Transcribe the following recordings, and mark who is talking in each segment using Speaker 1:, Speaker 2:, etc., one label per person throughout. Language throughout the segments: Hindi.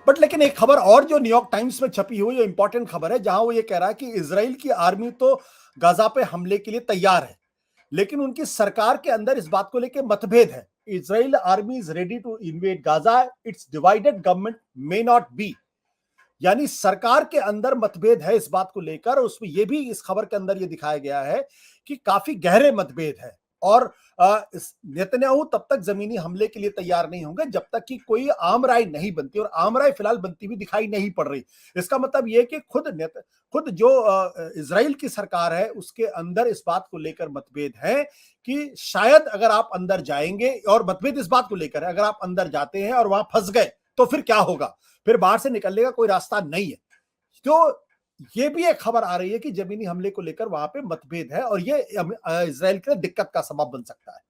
Speaker 1: बट लेकिन एक खबर और जो न्यूयॉर्क टाइम्स में छपी हुई, जो इंपॉर्टेंट खबर है, जहां वो ये कह रहा है कि इजराइल की आर्मी तो गाजा पे हमले के लिए तैयार है, लेकिन उनकी सरकार के अंदर इस बात को लेकर मतभेद है। Israel army is ready to invade Gaza, it's divided government may not be. यानी सरकार के अंदर मतभेद है इस बात को लेकर। उसमें यह भी इस खबर के अंदर यह दिखाया गया है कि काफी गहरे मतभेद है, और नेतन्याहू तब तक जमीनी हमले के लिए तैयार नहीं होंगे जब तक कि कोई आम राय नहीं बनती, और आम राय फिलहाल बनती भी दिखाई नहीं पड़ रही। इसका मतलब यह कि खुद जो इजराइल की सरकार है उसके अंदर इस बात को लेकर मतभेद है कि शायद अगर आप अंदर जाएंगे, और मतभेद इस बात को लेकर है, अगर आप अंदर जाते हैं और वहां फंस गए तो फिर क्या होगा, फिर बाहर से निकलने का कोई रास्ता नहीं है। तो ये भी एक खबर आ रही है कि जमीनी हमले को लेकर वहां पे मतभेद है, और ये इजराइल के लिए दिक्कत का सबब बन सकता है।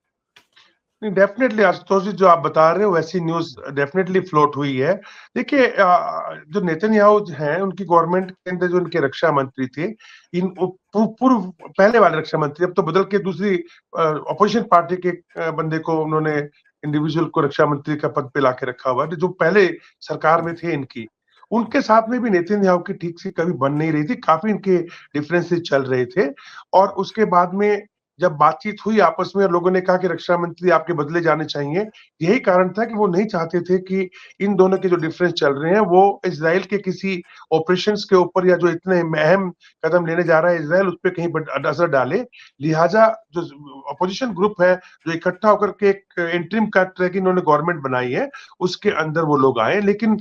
Speaker 2: नहीं, डेफिनेटली आशुतोष जी जो आप बता रहे हो वैसी न्यूज डेफिनेटली फ्लोट हुई है। देखिए, जो नेतन्याहू हैं उनकी गवर्नमेंट के अंदर जो उनके रक्षा मंत्री थे, इन पूर्व पहले वाले रक्षा मंत्री, अब तो बदल के दूसरी अपोजिशन पार्टी के बंदे को उन्होंने, इंडिविजुअल को रक्षा मंत्री का पद पे लाके रखा हुआ है, जो पहले सरकार में थे इनकी। उनके साथ में भी नेतन्याहू की ठीक से कभी बन नहीं रही थी, काफी इनके डिफरेंसेस चल रहे थे। और उसके बाद में जब बातचीत हुई आपस में, लोगों ने कहा कि रक्षा मंत्री आपके बदले जाने चाहिए, यही कारण था कि वो नहीं चाहते थे कि इन दोनों के जो डिफरेंस चल रहे हैं वो इजराइल के किसी ऑपरेशंस के ऊपर, या जो इतने अहम कदम लेने जा रहा है इजराइल, उस पर कहीं असर डाले। लिहाजा जो अपोजिशन ग्रुप है, जो इकट्ठा होकर के एक इंटरिम का तरह की इन्होंने गवर्नमेंट बनाई है, उसके अंदर वो लोग आए। लेकिन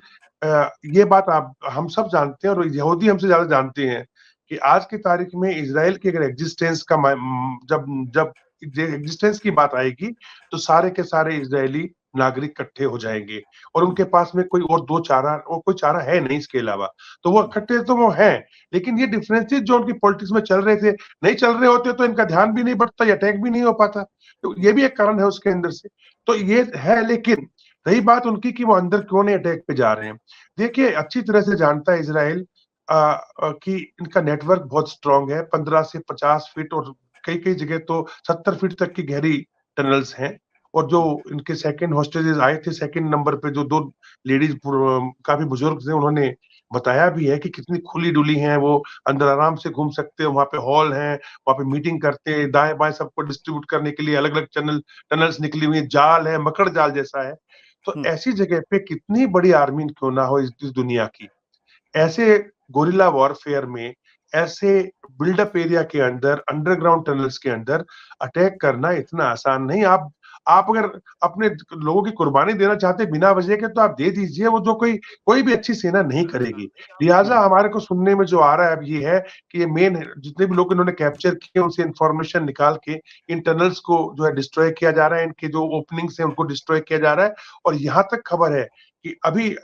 Speaker 2: ये बात आप हम सब जानते हैं, और यहूदी हमसे ज्यादा जानते हैं, कि आज की तारीख में इजराइल के अगर एग्जिस्टेंस का जब जब एग्जिस्टेंस की बात आएगी तो सारे के सारे इजरायली नागरिक इकट्ठे हो जाएंगे, और उनके पास में कोई और कोई चारा है नहीं इसके अलावा। तो वो इकट्ठे तो वो हैं, लेकिन ये डिफरेंसेस जो उनकी पॉलिटिक्स में चल रहे थे, नहीं चल रहे होते तो इनका ध्यान भी नहीं बढ़ता, अटैक भी नहीं हो पाता। तो ये भी एक कारण है उसके अंदर से। तो ये है, लेकिन रही बात उनकी कि वो अंदर क्यों नहीं अटैक पे जा रहे हैं। देखिए, अच्छी तरह से जानता है इजराइल कि इनका नेटवर्क बहुत स्ट्रांग है, 15 से 50 फीट और कई कई जगह तो 70 फीट तक की गहरी टनल्स हैं। और जो इनके सेकंड हॉस्टेजेस आए थे सेकंड नंबर पे, जो दो लेडीज काफी बुजुर्ग थे, उन्होंने बताया भी है कि कितनी खुली डुली हैं वो, अंदर आराम से घूम सकते हैं, वहां पे हॉल है, वहां पे मीटिंग करते हैं, दाएं बाएं सबको डिस्ट्रीब्यूट करने के लिए अलग अलग टनल्स निकली हुई है, जाल है, मकड़ जाल जैसा है। तो ऐसी जगह पे कितनी बड़ी आर्मी क्यों ना हो इस दुनिया की, ऐसे गोरिल्ला वॉरफेयर में, ऐसे बिल्डअप एरिया के अंदर, अंडरग्राउंड टनल्स के अंदर अटैक करना इतना आसान नहीं। आप अगर अपने लोगों की कुर्बानी देना चाहते बिना वजह के, तो आप दे दीजिए, वो जो कोई भी अच्छी सेना नहीं करेगी। लिहाजा हमारे को सुनने में जो आ रहा है अब ये है कि ये मेन जितने भी लोग इन्होंने कैप्चर किए, उनसे इंफॉर्मेशन निकाल के इन टनल्स को जो है डिस्ट्रॉय किया जा रहा है, इनके जो ओपनिंग्स है उनको डिस्ट्रॉय किया जा रहा है। और यहाँ तक खबर है कि अभी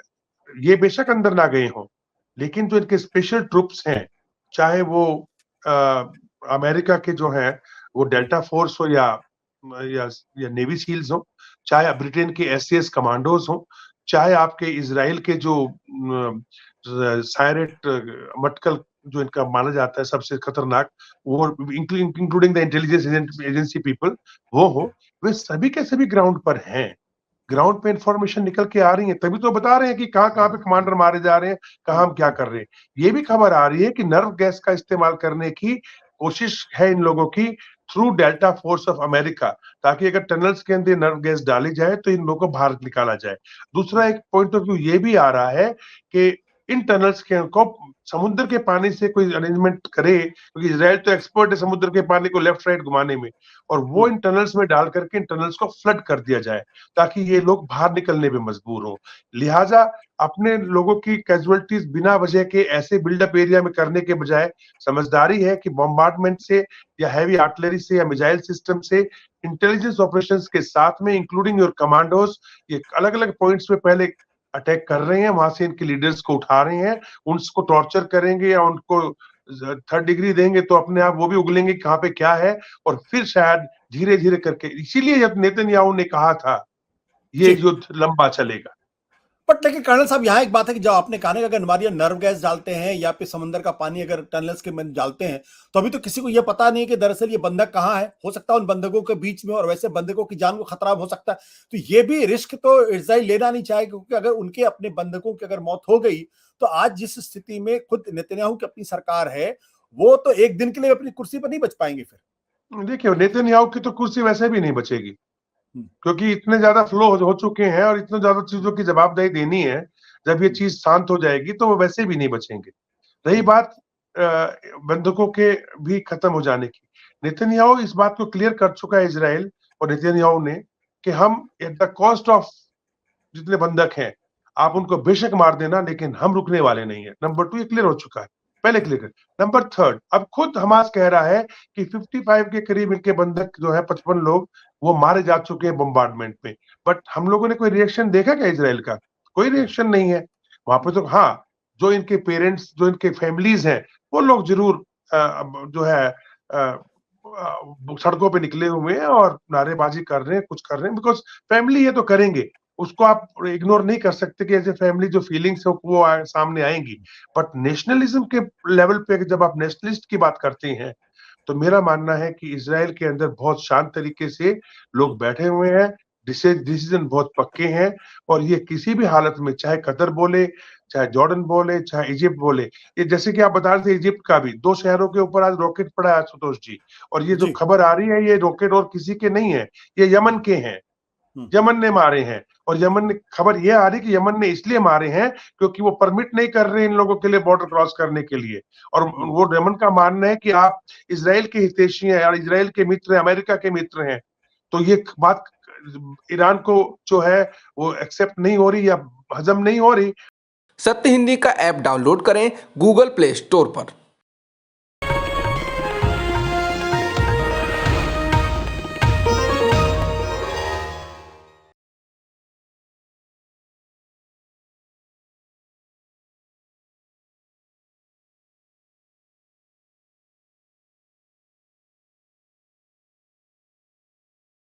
Speaker 2: ये बेशक अंदर ना गए हों, लेकिन जो इनके स्पेशल ट्रूप्स हैं, चाहे वो अमेरिका के जो हैं वो डेल्टा फोर्स हो, या नेवी सील्स हो, चाहे ब्रिटेन के एससीएस कमांडोज हो, चाहे आपके इजराइल के जो सायरेट मटकल जो इनका माना जाता है सबसे खतरनाक, वो including the intelligence agency people, वो हो, वे सभी के सभी ग्राउंड पर हैं। ग्राउंड पे इंफॉर्मेशन निकल के आ रही है, तभी तो बता रहे हैं कि कहाँ कहाँ पे कमांडर मारे जा रहे हैं, कहाँ हम क्या कर रहे हैं। ये भी खबर आ रही है कि नर्व गैस का इस्तेमाल करने की कोशिश है इन लोगों की through delta force of America, ताकि अगर टनल्स के अंदर नर्व गैस डाली जाए तो इन लोगों को बाहर निकाला जाए। दूसरा एक पॉइंट ऑफ व्यू ये भी आ रहा है कि इन टनल्स के को समुद्र के पानी से कोई अरेंजमेंट करे, क्योंकि इजराइल तो एक्सपर्ट है समुद्र के पानी को लेफ्ट राइट घुमाने में, और वो इन टनल्स में डाल करके इन टनल्स को फ्लड कर दिया जाए, ताकि ये लोग बाहर निकलने में मजबूर हो। लिहाजा अपने लोगों की कैजुअलिटीज बिना वजह के ऐसे बिल्डअप एरिया में करने के बजाय समझदारी है कि बॉम्बार्डमेंट से, या हैवी आर्टिलरी से, या मिसाइल सिस्टम से, इंटेलिजेंस ऑपरेशंस के साथ में, इंक्लूडिंग योर कमांडोज, ये अलग अलग पॉइंट्स पे पहले अटैक कर रहे हैं, वहां से इनके लीडर्स को उठा रहे हैं, उनको टॉर्चर करेंगे या उनको थर्ड डिग्री देंगे तो अपने आप वो भी उगलेंगे कहाँ पे क्या है, और फिर शायद धीरे धीरे करके, इसीलिए जब नेतन्याहू ने कहा था ये युद्ध लंबा चलेगा।
Speaker 1: बट लेकिन कर्नल साहब यहाँ एक बात है कि जब आपने कहा ना कि अगर हमारे यहाँ नर्व गैस डालते हैं या फिर समंदर का पानी अगर टनल्स के में डालते हैं, तो अभी तो किसी को यह पता नहीं कि दरअसल ये बंधक कहाँ है, हो सकता है उन बंधकों के बीच में, और वैसे बंधकों की जान को खतरा हो सकता है। तो ये भी रिस्क तो इजराइल लेना नहीं चाहेगा, क्योंकि अगर उनके अपने बंधकों की अगर मौत हो गई तो आज जिस स्थिति में खुद नेतन्याहू की अपनी सरकार है, वो तो एक दिन के लिए अपनी कुर्सी पर नहीं बच पाएंगे फिर।
Speaker 2: देखिए, नेतन्याहू की तो कुर्सी वैसे भी नहीं बचेगी, क्योंकि इतने ज्यादा फ्लो हो चुके हैं और इतने ज्यादा चीजों की जवाबदेही देनी है। जब ये चीज शांत हो जाएगी तो वो वैसे भी नहीं बचेंगे। रही बात बंधकों के भी खत्म हो जाने की, नेतन्याहू इस बात को क्लियर कर चुका है, इजराइल और नेतन्याहू ने, कि हम एट द कॉस्ट ऑफ जितने बंधक हैं आप उनको बेशक मार देना, लेकिन हम रुकने वाले नहीं है। नंबर 2 ये क्लियर हो चुका है, पहले क्लियर। नंबर 3 अब खुद हमास कह रहा है कि 55 के करीब इनके बंधक जो है, 55 लोग वो मारे जा चुके हैं बम्बार्डमेंट में। बट हम लोगों ने कोई रिएक्शन देखा क्या इजराइल का? कोई रिएक्शन नहीं है वहां पे। तो हाँ, जो इनके पेरेंट्स, जो इनके फैमिलीज हैं, वो लोग जरूर जो है सड़कों पे निकले हुए हैं और नारेबाजी कर रहे हैं, कुछ कर रहे हैं, बिकॉज फैमिली ये तो करेंगे, उसको आप इग्नोर नहीं कर सकते कि ऐसे फैमिली जो फीलिंग्स है वो सामने आएंगी। बट नेशनलिज्म के लेवल पे जब आप नेशनलिस्ट की बात करते हैं, तो मेरा मानना है कि इजराइल के अंदर बहुत शांत तरीके से लोग बैठे हुए हैं, डिसीजन बहुत पक्के हैं, और ये किसी भी हालत में, चाहे कतर बोले, चाहे जॉर्डन बोले, चाहे इजिप्ट बोले, ये जैसे कि आप बता रहे थे इजिप्ट का भी 2 शहरों के ऊपर आज रॉकेट पड़ा है आशुतोष जी, और ये जो
Speaker 1: जी।
Speaker 2: खबर आ रही है, ये रॉकेट और किसी के नहीं है, ये यमन के हैं। यमन ने मारे हैं, और यमन ने, खबर ये आ रही कि यमन ने इसलिए मारे हैं क्योंकि वो परमिट नहीं कर रहे इन लोगों के लिए बॉर्डर क्रॉस करने के लिए। और वो यमन का मानना है कि आप इजराइल के हितैषी हैं और इजराइल के मित्र हैं, अमेरिका के मित्र हैं। तो ये बात ईरान को जो है वो एक्सेप्ट नहीं हो रही या हजम नहीं हो रही।
Speaker 3: सत्य हिंदी का ऐप डाउनलोड करें गूगल प्ले स्टोर पर।